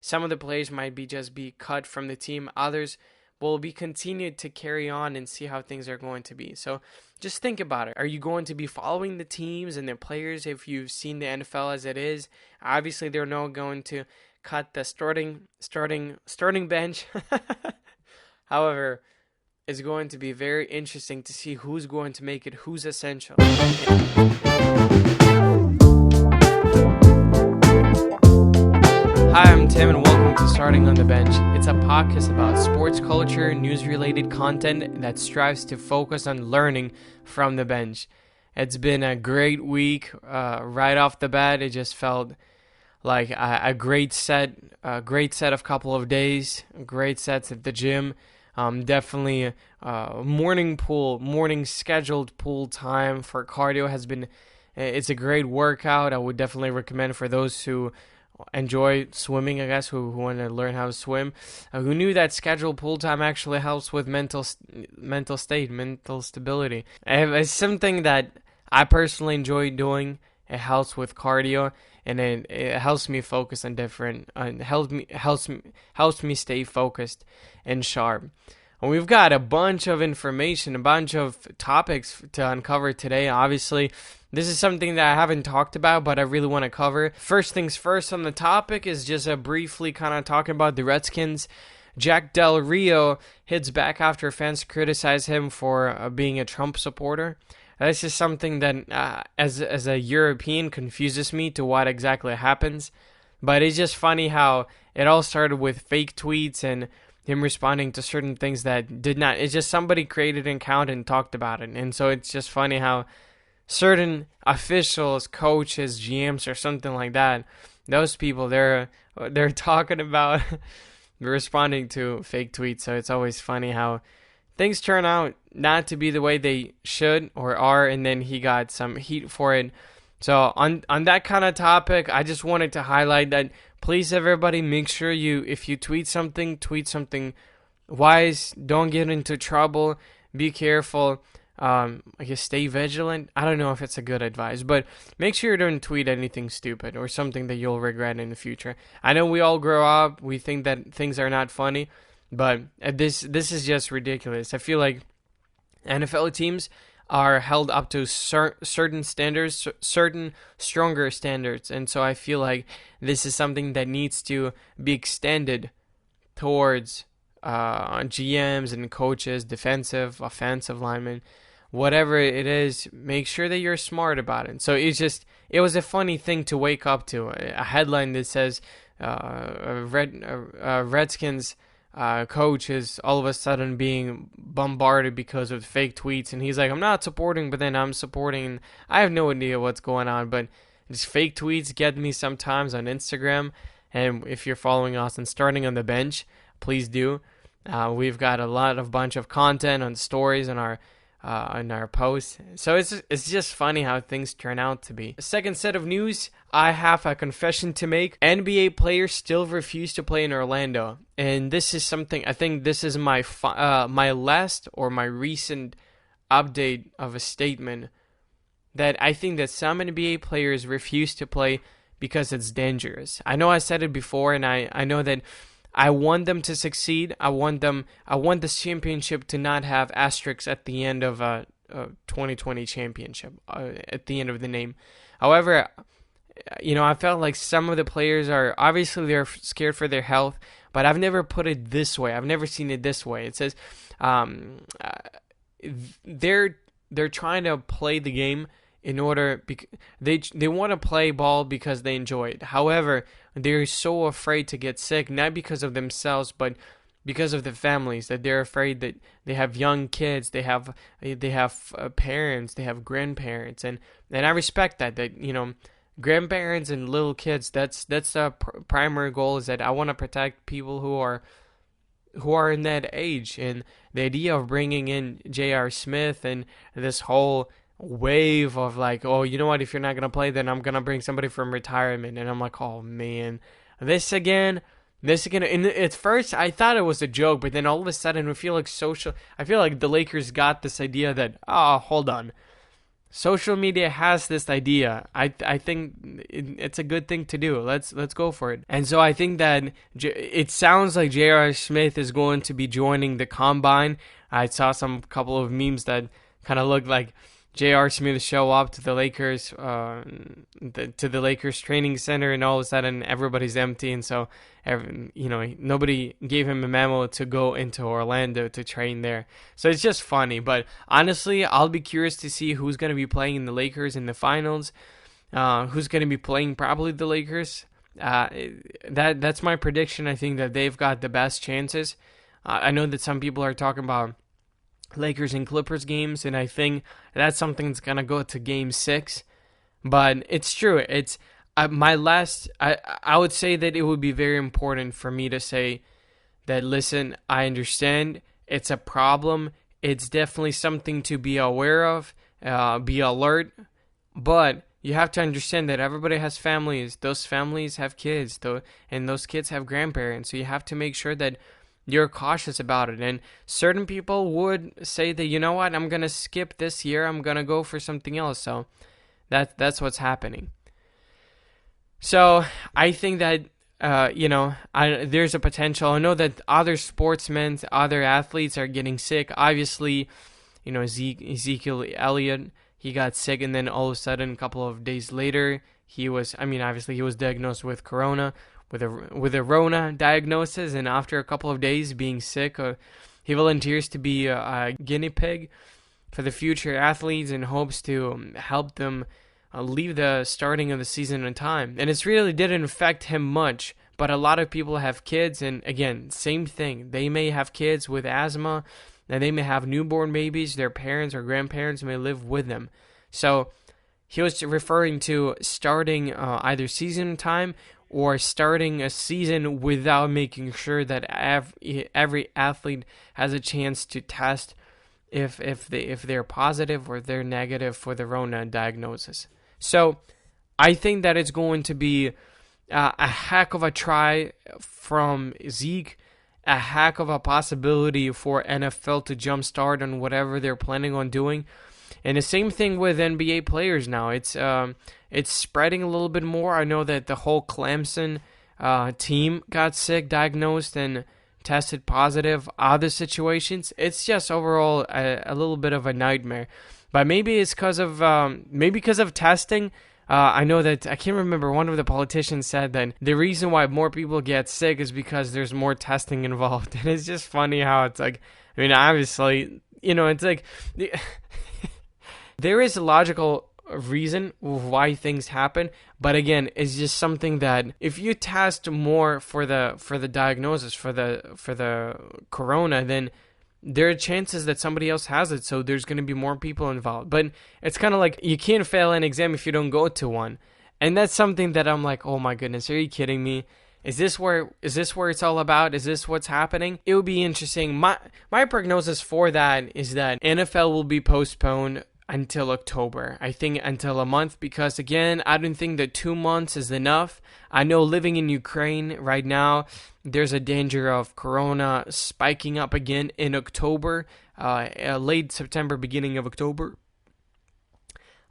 Some of the players might be cut from the team. Others will be continued to carry on and see how things are going to be. So just think about it. Are you going to be following the teams and the players if you've seen the NFL as it is? Obviously, they're not going to cut the starting bench. However, it's going to be very interesting to see who's going to make it, who's essential. Hi, I'm Tim, and welcome to Starting on the Bench. It's a podcast about sports culture, news-related content that strives to focus on learning from the bench. It's been a great week. Right off the bat, it just felt like a great set of couple of days, great sets at the gym. Definitely morning scheduled pool time for cardio has been. It's a great workout. I would definitely recommend for those who enjoy swimming, I guess, who want to learn how to swim. Who knew that scheduled pool time actually helps with mental stability. It's something that I personally enjoy doing. It helps with cardio, and it helps me focus on different. Helps me stay focused and sharp. And we've got a bunch of information, a bunch of topics to uncover today. Obviously, this is something that I haven't talked about, but I really want to cover. First things first on the topic is just briefly kind of talking about the Redskins. Jack Del Rio hits back after fans criticize him for being a Trump supporter. This is something that, as a European, confuses me to what exactly happens. But it's just funny how it all started with fake tweets and him responding to certain things that did not. It's just somebody created an account and talked about it. And so it's just funny how certain officials, coaches, GMs, or something like that, those people, they're talking about responding to fake tweets. So it's always funny how things turn out not to be the way they should or are, and then he got some heat for it. So on that kind of topic, I just wanted to highlight that please, everybody, make sure if you tweet something wise. Don't get into trouble. Be careful. I guess stay vigilant. I don't know if it's a good advice, but make sure you don't tweet anything stupid or something that you'll regret in the future. I know we all grow up. We think that things are not funny, but this is just ridiculous. I feel like NFL teams are held up to certain standards, certain stronger standards. And so I feel like this is something that needs to be extended towards GMs and coaches, defensive, offensive linemen, whatever it is. Make sure that you're smart about it. So it was a funny thing to wake up to. A headline that says Redskins coach is all of a sudden being bombarded because of fake tweets, and he's like, I'm not supporting, but then I'm supporting. I have no idea what's going on, but these fake tweets get me sometimes on Instagram. And if you're following us and Starting on the Bench, please do. We've got a bunch of content on stories on our posts. So it's just funny how things turn out to be. Second set of news, I have a confession to make. NBA players still refuse to play in Orlando, and this is something. I think this is my last or my recent update of a statement that I think that some NBA players refuse to play because it's dangerous. I know I said it before, and I know that I want them to succeed. I want this championship to not have asterisks at the end of a 2020 championship, at the end of the name. However, I felt like some of the players they're scared for their health, but I've never put it this way. I've never seen it this way. It says they're trying to play the game in order they want to play ball because they enjoy it. However, they're so afraid to get sick, not because of themselves, but because of the families, that they're afraid that they have young kids, they have parents, they have grandparents, and I respect that grandparents and little kids, that's the primary goal, is that I want to protect people who are in that age. And the idea of bringing in J.R. Smith and this whole wave of like, oh, you know what, if you're not going to play, then I'm going to bring somebody from retirement. And I'm like, oh man, this again. And at first I thought it was a joke, but then all of a sudden I feel like the Lakers got this idea that, oh, hold on, social media has this idea. I think it's a good thing to do. Let's go for it. And so I think that it sounds like J.R. Smith is going to be joining the combine. I saw some couple of memes that kind of looked like J.R. Smith show up to the Lakers, to the Lakers training center, and all of a sudden everybody's empty, and so nobody gave him a memo to go into Orlando to train there. So it's just funny. But honestly, I'll be curious to see who's going to be playing in the Lakers in the finals. Who's going to be playing probably the Lakers. That's my prediction. I think that they've got the best chances. I know that some people are talking about Lakers and Clippers games, and I think that's something that's gonna go to Game 6. But it's true. It's I would say that it would be very important for me to say that, listen, I understand it's a problem. It's definitely something to be aware of, be alert. But you have to understand that everybody has families. Those families have kids, and those kids have grandparents. So you have to make sure that you're cautious about it. And certain people would say that, you know what, I'm going to skip this year. I'm going to go for something else. So that's what's happening. So I think that, there's a potential. I know that other sportsmen, other athletes are getting sick. Obviously, Ezekiel Elliott, he got sick, and then all of a sudden, a couple of days later, he was diagnosed with corona, with a Rona diagnosis, and after a couple of days being sick, he volunteers to be a guinea pig for the future athletes and hopes to help them leave the starting of the season in time. And it really didn't affect him much, but a lot of people have kids, and again, same thing. They may have kids with asthma, and they may have newborn babies. Their parents or grandparents may live with them. So he was referring to starting either season time or starting a season without making sure that every athlete has a chance to test if they're positive or they're negative for the Rona diagnosis. So I think that it's going to be a heck of a try from Zeke, a heck of a possibility for NFL to jumpstart on whatever they're planning on doing. And the same thing with NBA players now. It's spreading a little bit more. I know that the whole Clemson team got sick, diagnosed, and tested positive. Other situations, it's just overall a little bit of a nightmare. But maybe it's because of testing. I know that, I can't remember, one of the politicians said that the reason why more people get sick is because there's more testing involved. And it's just funny how it's like, I mean, obviously, it's like... There is a logical reason why things happen, but again, it's just something that if you test more for the diagnosis for the corona, then there are chances that somebody else has it, so there's going to be more people involved. But it's kind of like you can't fail an exam if you don't go to one, and that's something that I'm like, oh my goodness, are you kidding me? Is this where it's all about? Is this what's happening? It would be interesting. My prognosis for that is that NFL will be postponed until October. I think until a month, because again, I don't think that 2 months is enough. I know living in Ukraine right now, there's a danger of corona spiking up again in October, late September, beginning of October.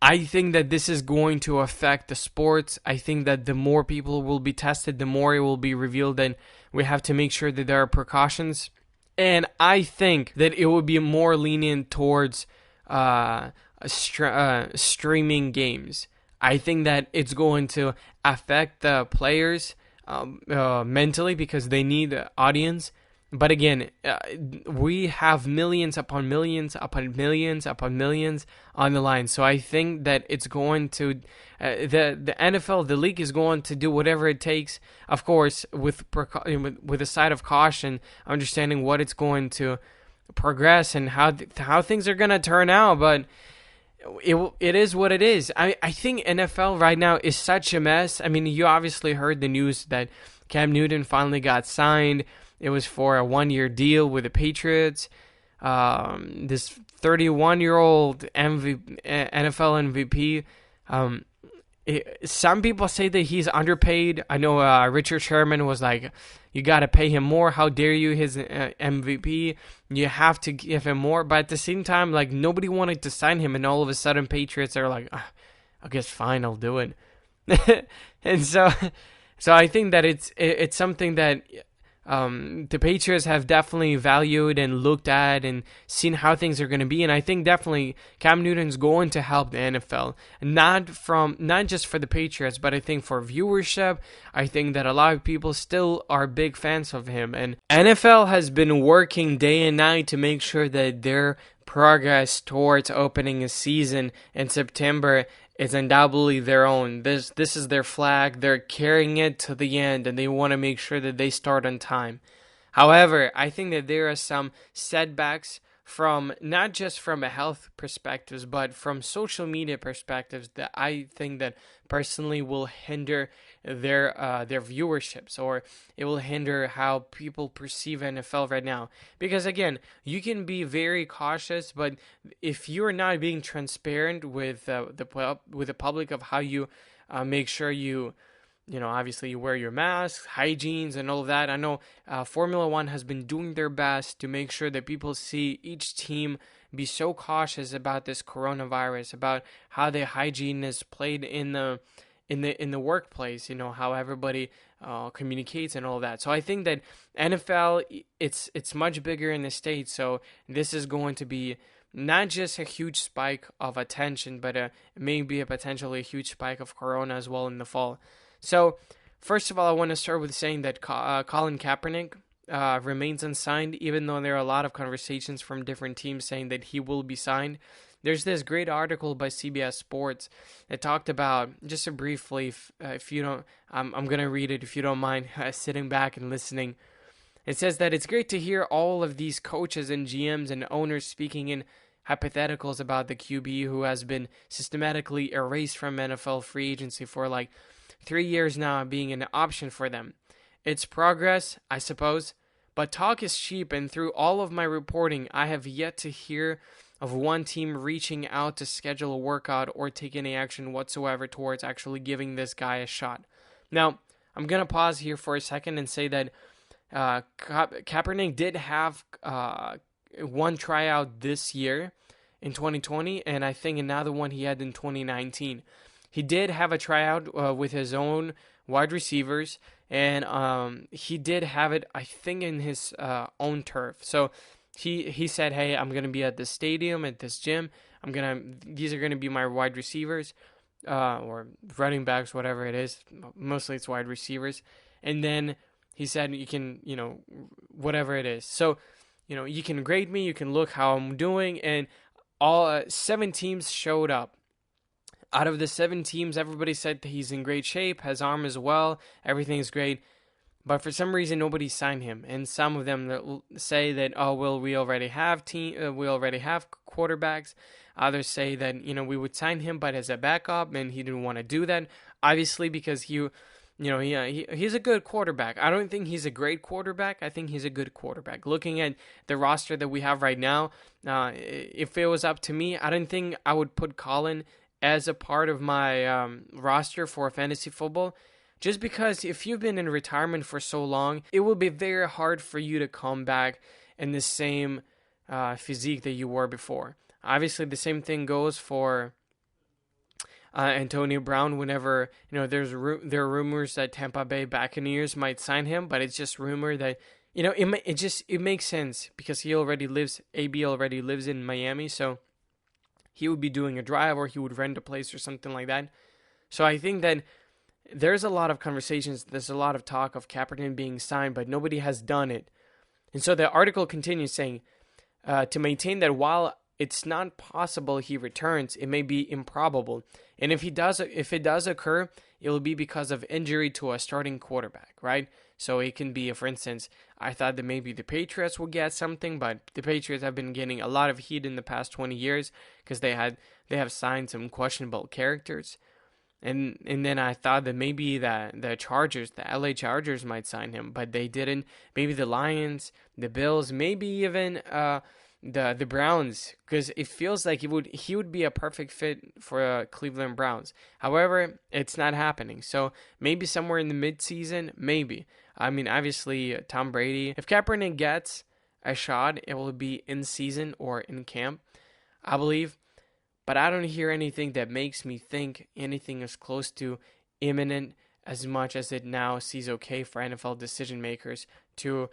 I think that this is going to affect the sports. I think that the more people will be tested, the more it will be revealed, and we have to make sure that there are precautions. And I think that it will be more lenient towards streaming games. I think that it's going to affect the players mentally because they need audience. But again, we have millions upon millions upon millions upon millions on the line. So I think that it's going to, the NFL, the league is going to do whatever it takes, of course, with a side of caution, understanding what it's going to progress and how things are going to turn out. But it is what it is. I think NFL right now is such a mess. I mean, you obviously heard the news that Cam Newton finally got signed. It was for a 1-year deal with the Patriots. This 31-year-old NFL MVP. some people say that he's underpaid. I know Richard Sherman was like, you got to pay him more. How dare you, his MVP? You have to give him more. But at the same time, like, nobody wanted to sign him, and all of a sudden Patriots are like, I guess fine, I'll do it. And so I think that it's something that the Patriots have definitely valued and looked at and seen how things are going to be, and I think definitely Cam Newton's going to help the NFL, not just for the Patriots, but I think for viewership. I think that a lot of people still are big fans of him, and NFL has been working day and night to make sure that their progress towards opening a season in September is undoubtedly their own. This is their flag. They're carrying it to the end, and they want to make sure that they start on time. However, I think that there are some setbacks from not just from a health perspective, but from social media perspectives that I think that personally will hinder their viewerships, or it will hinder how people perceive NFL right now. Because again, you can be very cautious, but if you're not being transparent with the public of how you make sure obviously you wear your mask, hygienes, and all of that. I know Formula One has been doing their best to make sure that people see each team be so cautious about this coronavirus, about how the hygiene is played in the workplace. How everybody communicates and all of that. So I think that NFL, it's much bigger in the States. So this is going to be not just a huge spike of attention, but maybe a potentially huge spike of corona as well in the fall. So, first of all, I want to start with saying that Colin Kaepernick remains unsigned, even though there are a lot of conversations from different teams saying that he will be signed. There's this great article by CBS Sports that talked about, just briefly, if you don't, I'm going to read it if you don't mind sitting back and listening. It says that it's great to hear all of these coaches and GMs and owners speaking in hypotheticals about the QB who has been systematically erased from NFL free agency for like 3 years now, being an option for them. It's progress, I suppose, but talk is cheap, and through all of my reporting, I have yet to hear of one team reaching out to schedule a workout or take any action whatsoever towards actually giving this guy a shot. Now, I'm going to pause here for a second and say that Kaepernick did have one tryout this year in 2020, and I think another one he had in 2019. He did have a tryout with his own wide receivers, and he did have it, I think, in his own turf. So he said, "Hey, I'm gonna be at this stadium, at this gym. These are gonna be my wide receivers, or running backs, whatever it is. Mostly it's wide receivers." And then he said, "You can, whatever it is. So, you can grade me. You can look how I'm doing." And all 7 teams showed up. Out of the 7 teams, everybody said that he's in great shape, has arm as well, everything's great. But for some reason, nobody signed him. And some of them say that, we already have quarterbacks. Others say that, we would sign him, but as a backup, and he didn't want to do that. Obviously, because he's a good quarterback. I don't think he's a great quarterback. I think he's a good quarterback. Looking at the roster that we have right now, if it was up to me, I don't think I would put Colin as a part of my roster for fantasy football, just because if you've been in retirement for so long, it will be very hard for you to come back in the same physique that you were before. Obviously, the same thing goes for Antonio Brown. Whenever there are rumors that Tampa Bay Buccaneers might sign him, but it's just rumor that it makes sense because AB already lives in Miami, so he would be doing a drive or he would rent a place or something like that. So I think that there's a lot of conversations, there's a lot of talk of Kaepernick being signed, but nobody has done it. And so the article continues saying, to maintain that while it's not possible he returns, it may be improbable. And if it does occur, it will be because of injury to a starting quarterback, right? So it can be, for instance, I thought that maybe the Patriots will get something, but the Patriots have been getting a lot of heat in the past 20 years because they have signed some questionable characters. And then I thought that maybe the LA Chargers might sign him, but they didn't. Maybe the Lions, the Bills, maybe even the Browns, because it feels like he would be a perfect fit for Cleveland Browns. However, it's not happening. So maybe somewhere in the midseason, maybe. I mean, obviously Tom Brady. If Kaepernick gets a shot, it will be in season or in camp, I believe. But I don't hear anything that makes me think anything is close to imminent, as much as it now sees okay for NFL decision makers to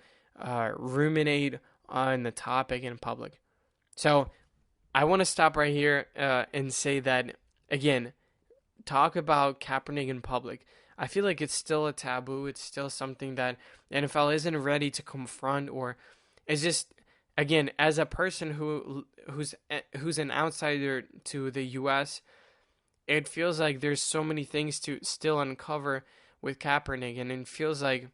ruminate on the topic in public. So I want to stop right here and say that, again, talk about Kaepernick in public. I feel like it's still a taboo. It's still something that the NFL isn't ready to confront, or it's just, again, as a person who's an outsider to the U.S., it feels like there's so many things to still uncover with Kaepernick, and it feels like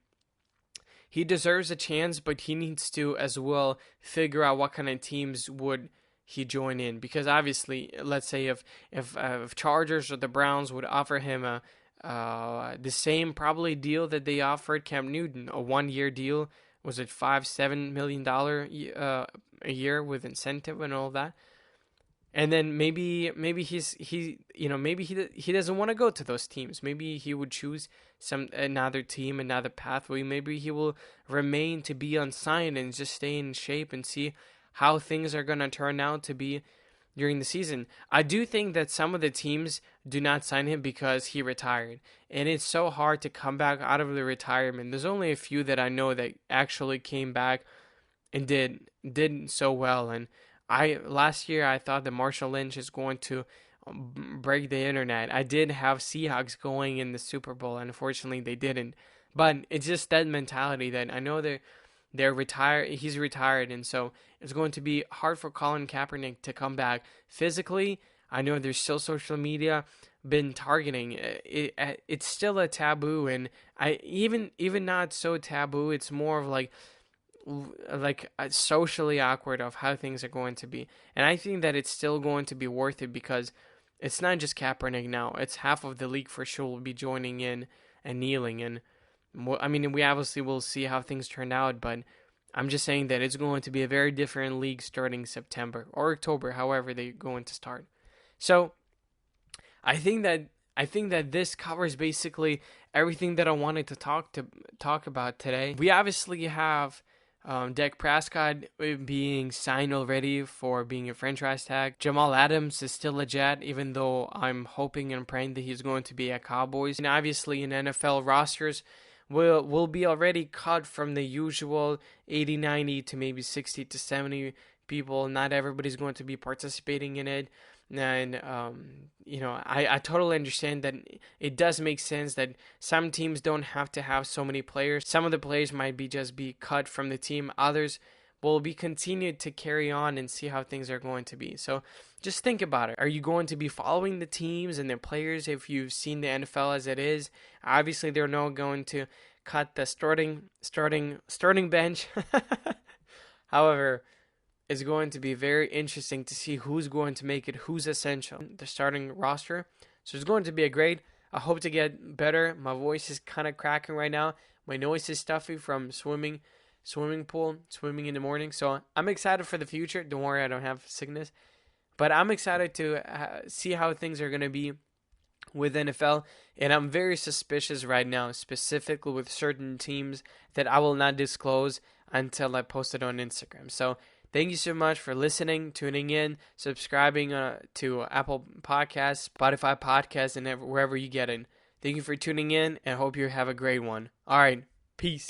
he deserves a chance, but he needs to as well figure out what kind of teams would he join in. Because obviously, let's say if Chargers or the Browns would offer him the same probably deal that they offered Cam Newton, a 1-year deal, was it $7 million a year with incentive and all that? And then maybe he doesn't want to go to those teams. Maybe he would choose another team, another pathway. Maybe he will remain to be unsigned and just stay in shape and see how things are going to turn out to be during the season. I do think that some of the teams do not sign him because he retired, and it's so hard to come back out of the retirement. There's only a few that I know that actually came back and did so well. And last year I thought that Marshall Lynch is going to break the internet. I did have Seahawks going in the Super Bowl, and unfortunately they didn't. But it's just that mentality that I know they're retired. He's retired, and so it's going to be hard for Colin Kaepernick to come back physically. I know there's still social media been targeting. It's still a taboo, and even not so taboo. It's more of like socially awkward of how things are going to be. And I think that it's still going to be worth it, because it's not just Kaepernick now. It's half of the league for sure will be joining in and kneeling. And I mean, we obviously will see how things turn out, but I'm just saying that it's going to be a very different league starting September or October, however they're going to start. So I think that this covers basically everything that I wanted to talk about today. We obviously have Dak Prescott being signed already for being a franchise tag. Jamal Adams is still a Jet, even though I'm hoping and praying that he's going to be at Cowboys. And obviously in NFL rosters will be already cut from the usual 80, 90 to maybe 60 to 70 people. Not everybody's going to be participating in it. And, I totally understand that it does make sense that some teams don't have to have so many players. Some of the players might just be cut from the team. Others will be continued to carry on and see how things are going to be. So just think about it. Are you going to be following the teams and their players if you've seen the NFL as it is? Obviously, they're not going to cut the starting bench. However, it's going to be very interesting to see who's going to make it, who's essential, the starting roster. So it's going to be I hope to get better. My voice is kind of cracking right now. My nose is stuffy from swimming in the morning. So I'm excited for the future. Don't worry, I don't have sickness. But I'm excited to see how things are going to be with NFL. And I'm very suspicious right now, specifically with certain teams that I will not disclose until I post it on Instagram. So thank you so much for listening, tuning in, subscribing to Apple Podcasts, Spotify Podcasts, and wherever you get it. Thank you for tuning in, and hope you have a great one. All right, peace.